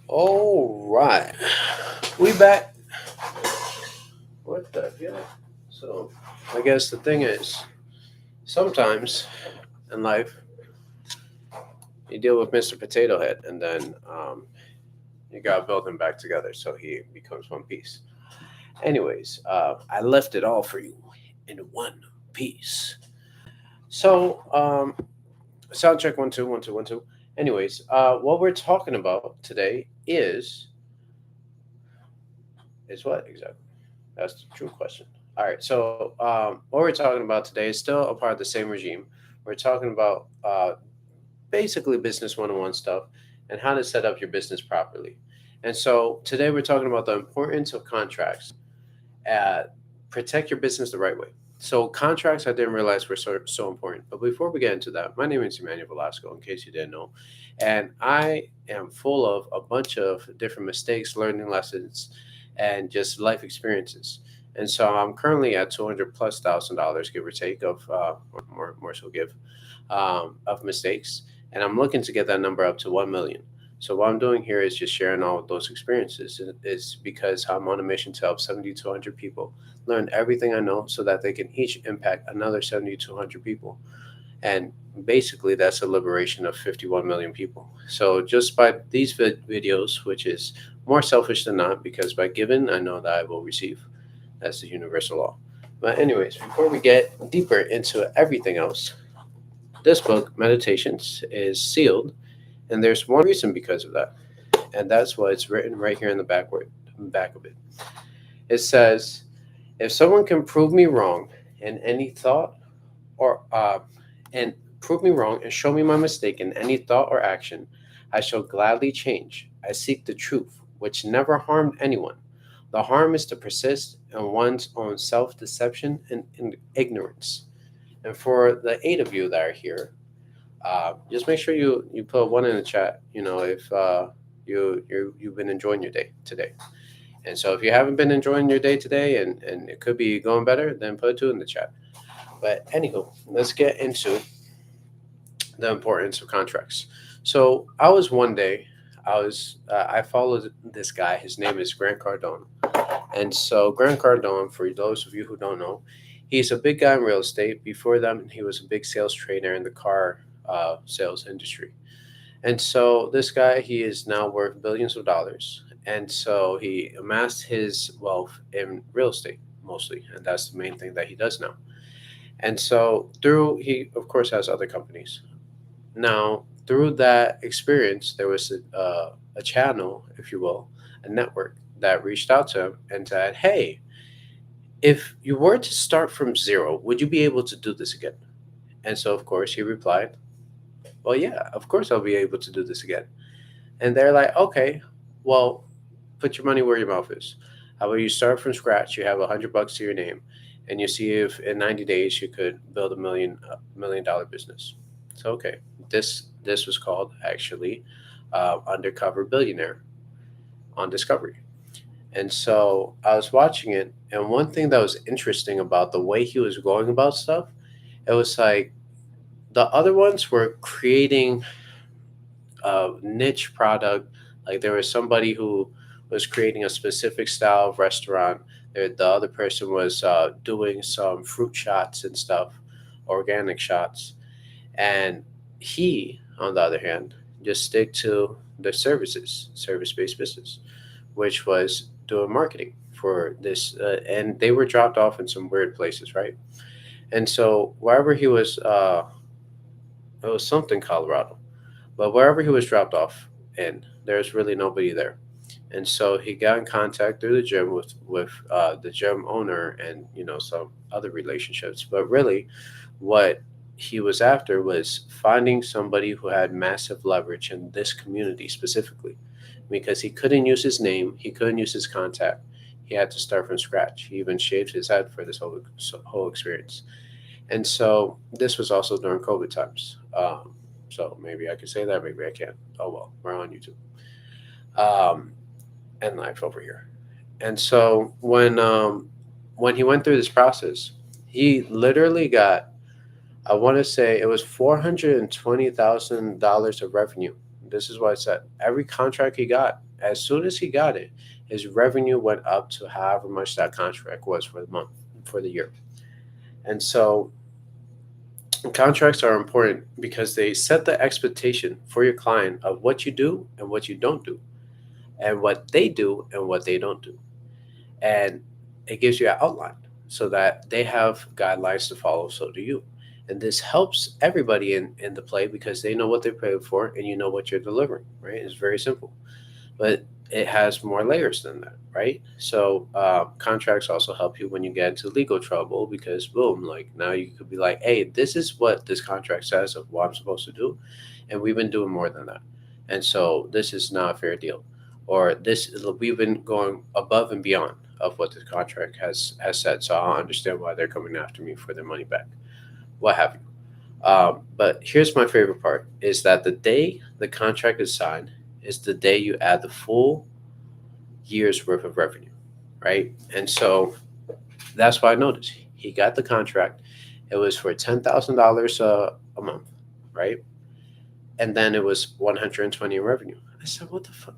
All right, we back. What the hell? So, I guess the thing is, sometimes in life, you deal with Mr. Potato Head, and then you gotta build him back together so he becomes one piece. Anyways, I left it all for you in one piece. So, sound check 1 2 1 2 1 2. Anyways, what we're talking about today is what exactly? That's the true question. All right. So, what we're talking about today is still a part of the same regime. We're talking about basically business 101 stuff and how to set up your business properly. And so, today we're talking about the importance of contracts. Uh, Protect your business the right way. So, contracts I didn't realize were so important. But before we get into that, my name is Emmanuel Velasco, in case you didn't know. And I am full of a bunch of different mistakes, learning lessons, and just life experiences. And so I'm currently at 200 plus $1,000, give or take, or more so give, of mistakes. And I'm looking to get that number up to 1 million. So what I'm doing here is just sharing all of those experiences. It's because I'm on a mission to help 70 to 100 people learn everything I know so that they can each impact another 70 to 100 people. And basically, that's a liberation of 51 million people. So just by these videos, which is more selfish than not, because by giving, I know that I will receive. That's the universal law. But anyways, before we get deeper into everything else, this book, Meditations, is sealed, and there's one reason because of that, and that's why it's written right here in the back of it. It says, "If someone can prove me wrong in any thought or and prove me wrong and show me my mistake in any thought or action, I shall gladly change. I seek the truth, which never harmed anyone. The harm is to persist in one's own self-deception and ignorance." And for the 8 of you that are here, just make sure you put one in the chat. If you've been enjoying your day today. And so if you haven't been enjoying your day today and it could be going better, then put a two in the chat. But anywho, let's get into the importance of contracts. So I was one day, I followed this guy. His name is Grant Cardone, and so Grant Cardone, for those of you who don't know, he's a big guy in real estate. Before that, he was a big sales trainer in the car sales industry. And so this guy, he is now worth billions of dollars, and so he amassed his wealth in real estate mostly, and that's the main thing that he does now. And so through he of course has other companies. Now, through that experience, there was a channel, if you will, a network that reached out to him and said, "Hey, if you were to start from zero, would you be able to do this again?" And so, of course, he replied, "Well, yeah, of course I'll be able to do this again." And they're like, "Okay, well, put your money where your mouth is. How about you start from scratch? You have $100 to your name, and you see if in 90 days you could build $1 million business." So okay, this was called actually Undercover Billionaire on Discovery. And so I was watching it, and one thing that was interesting about the way he was going about stuff, it was like the other ones were creating a niche product. Like there was somebody who was creating a specific style of restaurant. The other person was doing some fruit shots and stuff, organic shots. And he, on the other hand, just stick to the service-based business, which was doing marketing for this. And they were dropped off in some weird places, right? And so wherever he was, it was something Colorado, but wherever he was dropped off in, there's really nobody there. And so he got in contact through the gym with the gym owner and some other relationships. But really, what he was after was finding somebody who had massive leverage in this community specifically, because he couldn't use his name, he couldn't use his contact. He had to start from scratch. He even shaved his head for this whole experience. And so this was also during COVID times. So maybe I could say that, maybe I can't. Oh well, we're on YouTube and live over here. And so when he went through this process, he literally got, I want to say it was $420,000 of revenue. This is what I said. Every contract he got, as soon as he got it, his revenue went up to however much that contract was for the month, for the year. And so contracts are important because they set the expectation for your client of what you do and what you don't do, and what they do and what they don't do. And it gives you an outline so that they have guidelines to follow, so do you. And this helps everybody in the play because they know what they're paying for and you know what you're delivering, right? It's very simple. But it has more layers than that, right? So contracts also help you when you get into legal trouble because boom, like now you could be like, hey, this is what this contract says of what I'm supposed to do, and we've been doing more than that, and so this is not a fair deal, or this we've been going above and beyond of what the contract has said, so I don't understand why they're coming after me for their money back, what have you. But here's my favorite part: is that the day the contract is signed is the day you add the full year's worth of revenue, right? And so that's why I noticed he got the contract. It was for $10,000 a month, right? And then it was 120 in revenue. I said, what the fuck?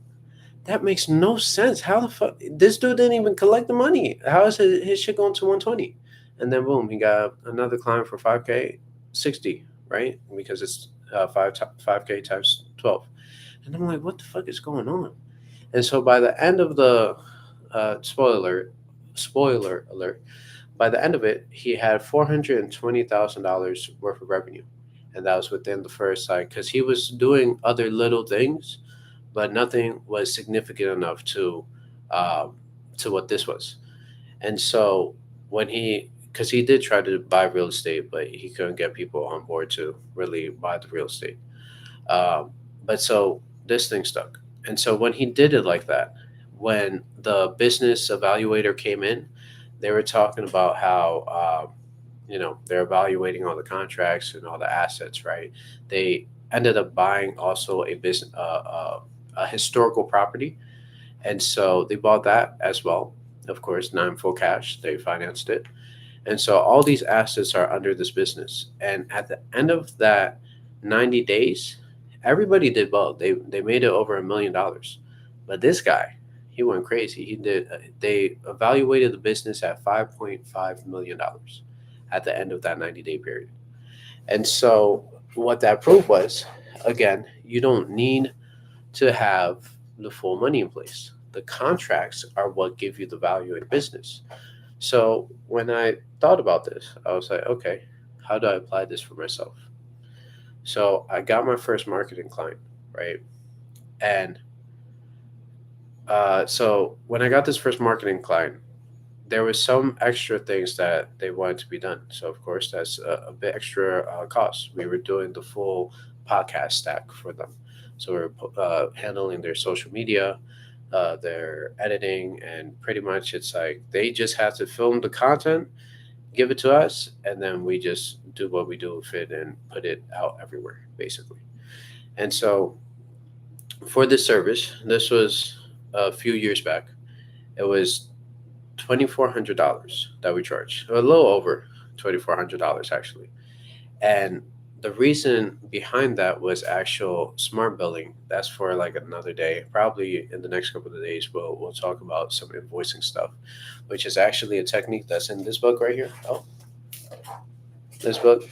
That makes no sense. How the fuck? This dude didn't even collect the money. How is his shit going to 120? And then boom, he got another client for 5K, 60, right? Because it's 5K times 12. And I'm like, what the fuck is going on? And so by the end of the spoiler alert, by the end of it, he had $420,000 worth of revenue, and that was within the first side because he was doing other little things, but nothing was significant enough um, to what this was. And so when because he did try to buy real estate, but he couldn't get people on board to really buy the real estate. Um, but so this thing stuck. And so when he did it like that, when the business evaluator came in, they were talking about how, they're evaluating all the contracts and all the assets, right? They ended up buying also a historical property. And so they bought that as well. Of course, not in full cash, they financed it. And so all these assets are under this business. And at the end of that 90 days, everybody did well. They made it over $1 million. But this guy, he went crazy. They evaluated the business at $5.5 million at the end of that 90-day period. And so what that proved was, again, you don't need to have the full money in place. The contracts are what give you the value in business. So when I thought about this, I was like, okay, how do I apply this for myself? So I got my first marketing client, right? And so when I got this first marketing client, there was some extra things that they wanted to be done. So of course, that's a bit extra cost. We were doing the full podcast stack for them. So we are handling their social media, their editing, and pretty much it's like they just have to film the content, give it to us, and then we just do what we do with it and put it out everywhere, basically. And so for this service, this was a few years back. It was $2,400 that we charged, a little over $2,400 actually. And the reason behind that was actual smart billing. That's for like another day. Probably in the next couple of days, we'll talk about some invoicing stuff, which is actually a technique that's in this book right here. Oh, this book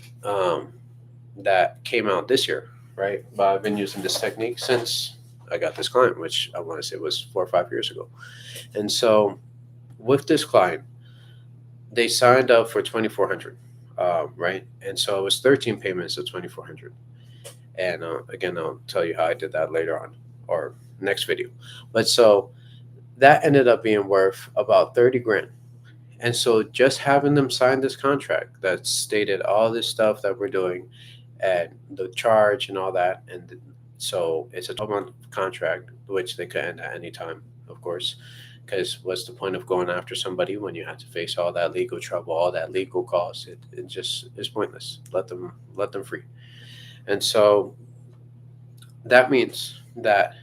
that came out this year, right? But I've been using this technique since I got this client, which I want to say was 4 or 5 years ago. And so with this client, they signed up for 2,400, right? And so it was 13 payments of 2,400. And again, I'll tell you how I did that later on or next video. But so that ended up being worth about 30 grand. And so just having them sign this contract that stated all this stuff that we're doing and the charge and all that. And so it's a 12-month contract, which they could end at any time, of course, because what's the point of going after somebody when you have to face all that legal trouble, all that legal costs? It just is pointless. Let them free. And so that means that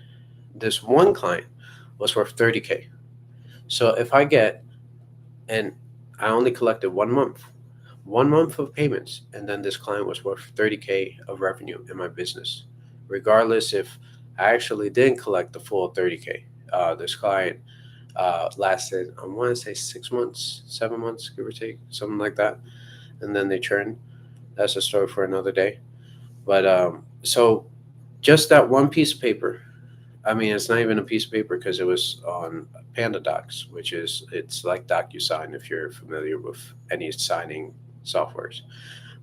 this one client was worth 30K. So if I get, and I only collected 1 month of payments, and then this client was worth 30K of revenue in my business, regardless if I actually didn't collect the full 30K This client lasted, I want to say 6 months, 7 months, give or take, something like that, and then they churned. That's a story for another day. But so just that one piece of paper. I mean, it's not even a piece of paper because it was on Panda Docs, which is it's like DocuSign if you're familiar with any signing softwares.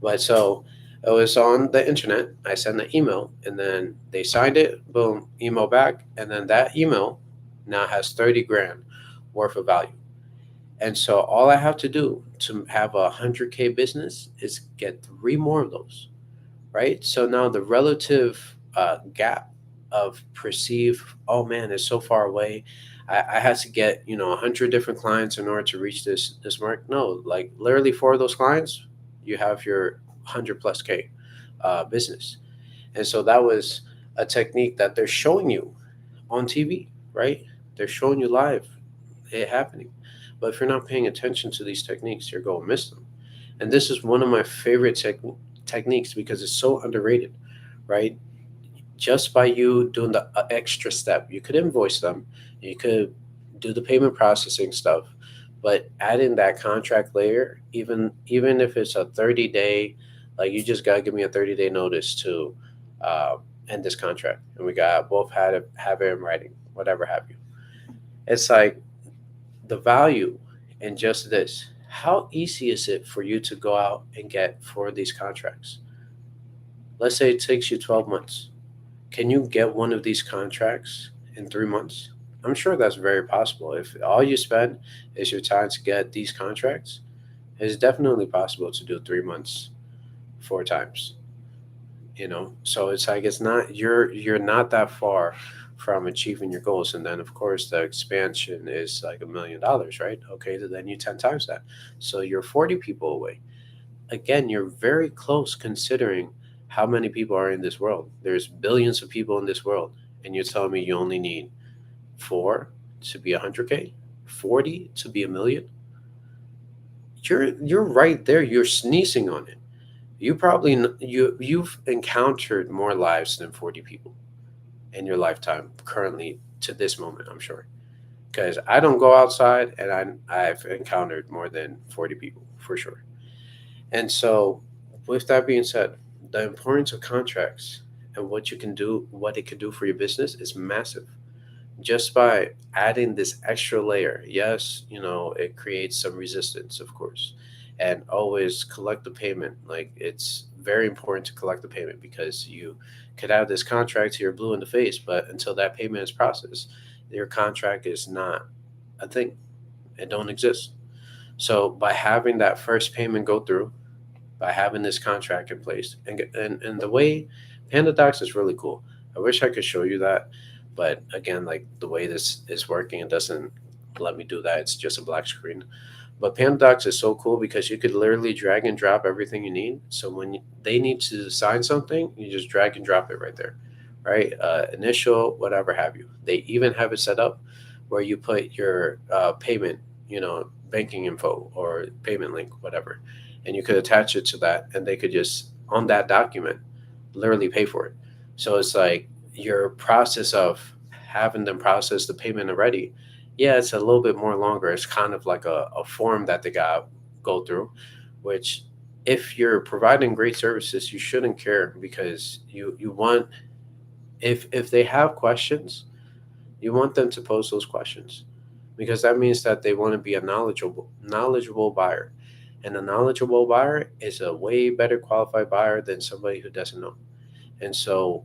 But so it was on the internet. I sent an email, and then they signed it. Boom, email back, and then that email now has 30 grand worth of value. And so all I have to do to have a 100K business is get three more of those, right? So now the relative gap of perceive, oh man, is so far away. I had to get 100 different clients in order to reach this mark. No, like literally for those clients, you have your 100 plus K business, and so that was a technique that they're showing you on TV, right? They're showing you live it happening. But if you're not paying attention to these techniques, you're going to miss them. And this is one of my favorite techniques because it's so underrated, right? Just by you doing the extra step, you could invoice them, you could do the payment processing stuff, but adding that contract layer, even if it's a 30 day, like you just gotta give me a 30 day notice to uh, end this contract, and we got both had it have it in writing, whatever have you. It's like the value in just this. How easy is it for you to go out and get for these contracts? Let's say it takes you 12 months. Can you get one of these contracts in 3 months? I'm sure that's very possible. If all you spend is your time to get these contracts, it's definitely possible to do 3 months 4 times. So it's like it's not you're not that far from achieving your goals. And then of course the expansion is like $1 million, right? Okay, so then you 10 times that. So you're 40 people away. Again, you're very close considering how many people are in this world. There's billions of people in this world, and you're telling me you only need four to be 100K, 40 to be a million. You're right there. You're sneezing on it. You probably you've encountered more lives than 40 people in your lifetime currently to this moment. I'm sure because I don't go outside, and I've encountered more than 40 people for sure. And so, with that being said, the importance of contracts and what it can do for your business is massive. Just by adding this extra layer, yes, it creates some resistance, of course, and always collect the payment. Like it's very important to collect the payment because you could have this contract to your blue in the face, but until that payment is processed, your contract is not a thing. It don't exist. So by having that first payment go through, by having this contract in place. And the way Panda Docs is really cool. I wish I could show you that, but again, like the way this is working, it doesn't let me do that. It's just a black screen. But Panda Docs is so cool because you could literally drag and drop everything you need. So when they need to sign something, you just drag and drop it right there, right? Initial, whatever have you. They even have it set up where you put your payment, banking info or payment link, whatever, and you could attach it to that, and they could just on that document literally pay for it. So it's like your process of having them process the payment already. Yeah, it's a little bit more longer. It's kind of like a form that they got go through, which if you're providing great services, you shouldn't care because you want if they have questions, you want them to pose those questions because that means that they want to be a knowledgeable buyer. And a knowledgeable buyer is a way better qualified buyer than somebody who doesn't know. And so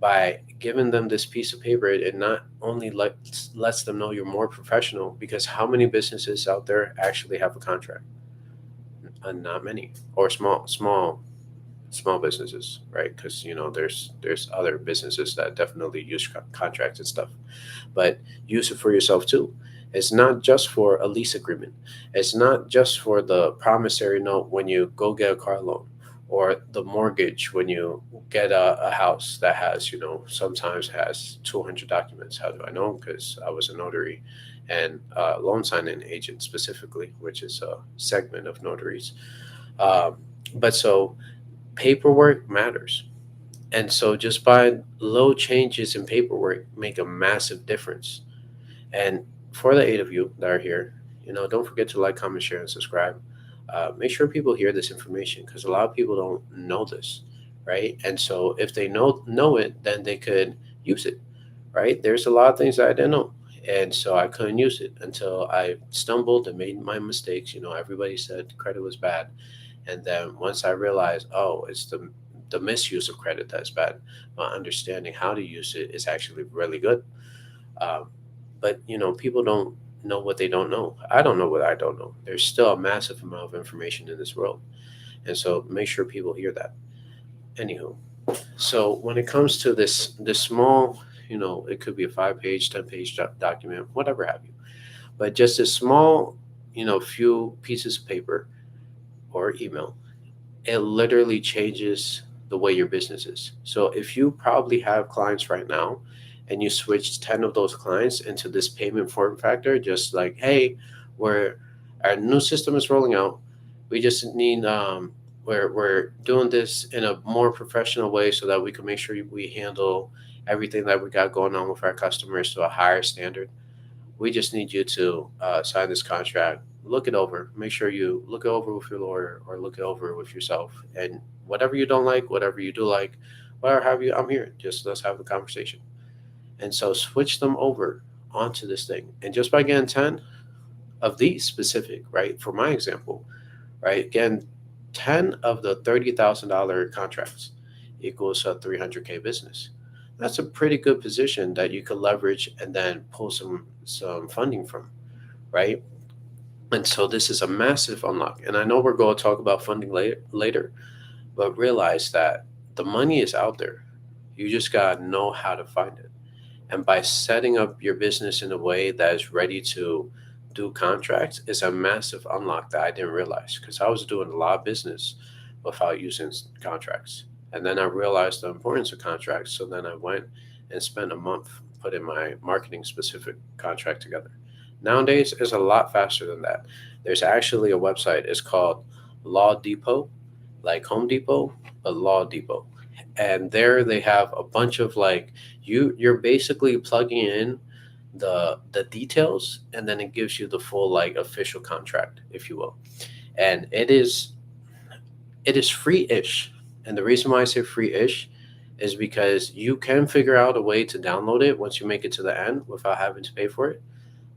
by giving them this piece of paper, it not only lets them know you're more professional because how many businesses out there actually have a contract? Not many, or small businesses, right? Because there's other businesses that definitely use contracts and stuff, but use it for yourself too. It's not just for a lease agreement. It's not just for the promissory note when you go get a car loan, or the mortgage when you get a house that has, sometimes has 200 documents. How do I know? Because I was a notary and a loan signing agent specifically, which is a segment of notaries. Um, but so paperwork matters. And so just by low changes in paperwork make a massive difference. And for the 8 of you that are here, don't forget to like, comment, share, and subscribe. Make sure people hear this information because a lot of people don't know this, right? And so if they know it, then they could use it, right? There's a lot of things that I didn't know, and so I couldn't use it until I stumbled and made my mistakes. Everybody said credit was bad, and then once I realized, oh, it's the misuse of credit that's bad, my understanding how to use it is actually really good. Um, but people don't know what they don't know. I don't know what I don't know. There's still a massive amount of information in this world, and so make sure people hear that. Anywho, so when it comes to this small, it could be a 5-page, 10-page document, whatever have you, but just a small, few pieces of paper or email, it literally changes the way your business is. So if you probably have clients right now and you switch 10 of those clients into this payment form factor, just like, hey, we're our new system is rolling out. We just need we're doing this in a more professional way so that we can make sure we handle everything that we got going on with our customers to a higher standard. We just need you to sign this contract, look it over, make sure you look it over with your lawyer or look it over with yourself. And whatever you don't like, whatever you do like, whatever have you, I'm here. Just let's have a conversation. And so switch them over onto this thing. And just by getting 10 of these specific, right? For my example, right? Again, 10 of the $30,000 contracts equals a 300K business. That's a pretty good position that you could leverage and then pull some funding from, right? And so this is a massive unlock. And I know we're going to talk about funding later, but realize that the money is out there. You just got to know how to find it. And by setting up your business in a way that is ready to do contracts is a massive unlock that I didn't realize because I was doing a lot of business without using contracts. And then I realized the importance of contracts. So then I went and spent a month putting my marketing specific contract together. Nowadays, it's a lot faster than that. There's actually a website. It's called Law Depot, like Home Depot, but Law Depot. And there they have a bunch of like you're basically plugging in the details and then it gives you the full like official contract, if you will. And it is free-ish. And the reason why I say free-ish is because you can figure out a way to download it once you make it to the end without having to pay for it.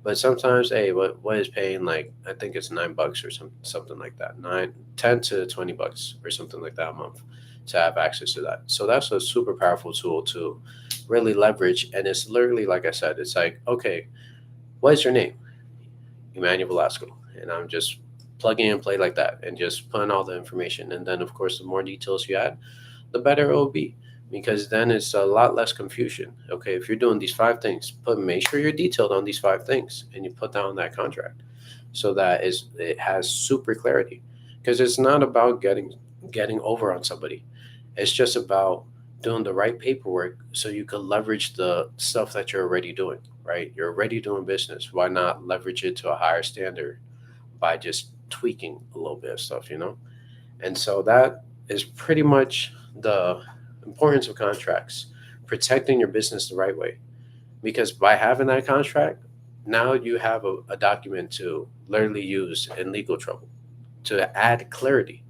But sometimes, hey, what is paying like I think it's $9 or something like that, 10 to 20 bucks or something like that a month to have access to that. So that's a super powerful tool to really leverage. And it's literally like I said, it's like, okay, what is your name? Emmanuel Velasco, and I'm just plugging and play like that and just putting all the information. And then of course, the more details you add, the better it will be because then it's a lot less confusion. Okay, if you're doing these 5 things, make sure you're detailed on these 5 things and you put down that contract so that it has super clarity because it's not about getting over on somebody. It's just about doing the right paperwork so you can leverage the stuff that you're already doing, right? You're already doing business. Why not leverage it to a higher standard by just tweaking a little bit of stuff? And so that is pretty much the importance of contracts, protecting your business the right way. Because by having that contract, now you have a document to literally use in legal trouble to add clarity,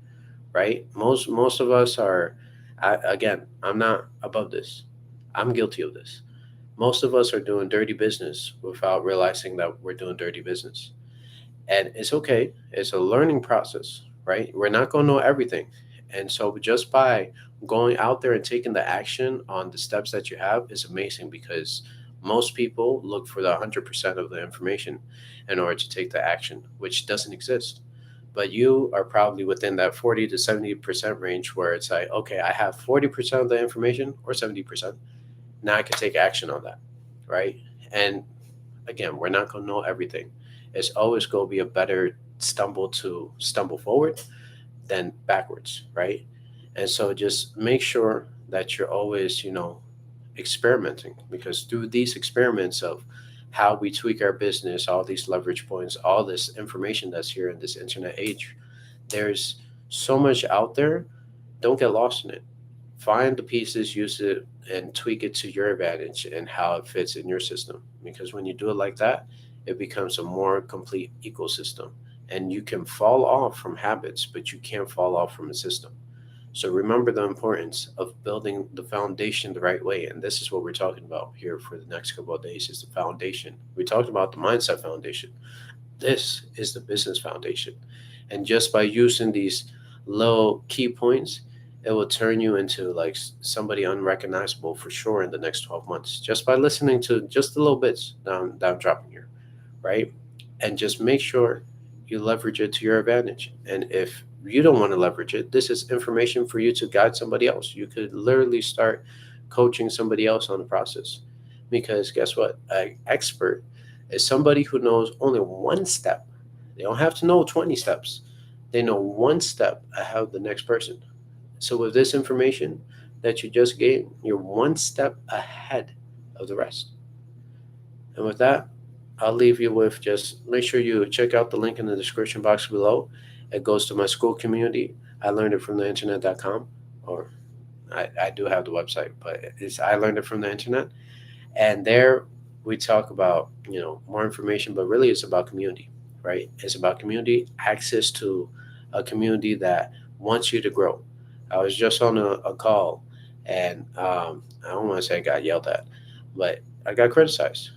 right? Most of us are, again, I'm not above this. I'm guilty of this. Most of us are doing dirty business without realizing that we're doing dirty business. And it's okay. It's a learning process, right? We're not going to know everything. And so just by going out there and taking the action on the steps that you have is amazing because most people look for the 100% of the information in order to take the action, which doesn't exist. But you are probably within that 40 to 70% range where it's like, okay, I have 40% of the information or 70%. Now I can take action on that, right? And again, we're not going to know everything. It's always going to be a better stumble forward than backwards, right? And so just make sure that you're always, experimenting because through these experiments of how we tweak our business, all these leverage points, all this information that's here in this internet age, there's so much out there. Don't get lost in it. find the pieces, use it, and tweak it to your advantage and how it fits in your system. Because when you do it like that, it becomes a more complete ecosystem. And you can fall off from habits, but you can't fall off from a system. So remember the importance of building the foundation the right way. And this is what we're talking about here for the next couple of days is the foundation. We talked about the mindset foundation. This is the business foundation. And just by using these low key points, it will turn you into like somebody unrecognizable for sure in the next 12 months just by listening to just the little bits that I'm dropping here, right? And just make sure you leverage it to your advantage. And if you don't want to leverage it, this is information for you to guide somebody else. You could literally start coaching somebody else on the process. Because guess what? An expert is somebody who knows only one step. They don't have to know 20 steps. They know one step ahead of the next person. So with this information that you just gained, you're one step ahead of the rest. And with that, I'll leave you with just make sure you check out the link in the description box below. It goes to my school community. I learned it from the internet.com, or I do have the website, but it's I learned it from the internet. And there we talk about, more information, but really it's about community, right? It's about community, access to a community that wants you to grow. I was just on a call and I don't want to say I got yelled at, but I got criticized.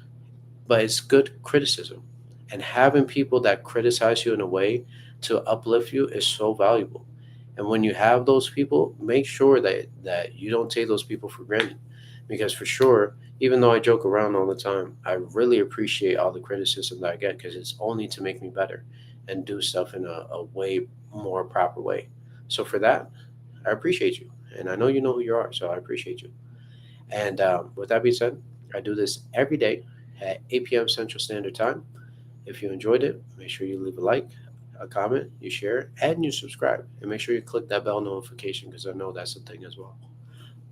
But it's good criticism. And having people that criticize you in a way to uplift you is so valuable. And when you have those people, make sure that you don't take those people for granted. Because for sure, even though I joke around all the time, I really appreciate all the criticism that I get because it's only to make me better and do stuff in a way more proper way. So for that, I appreciate you. And I know you know who you are, so I appreciate you. And with that being said, I do this every day at 8 p.m. Central Standard Time. If you enjoyed it, make sure you leave a like, a comment, you share, and you subscribe. And make sure you click that bell notification because I know that's a thing as well.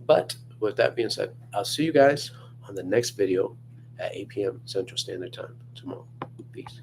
But with that being said, I'll see you guys on the next video at 8 p.m. Central Standard Time tomorrow. Peace.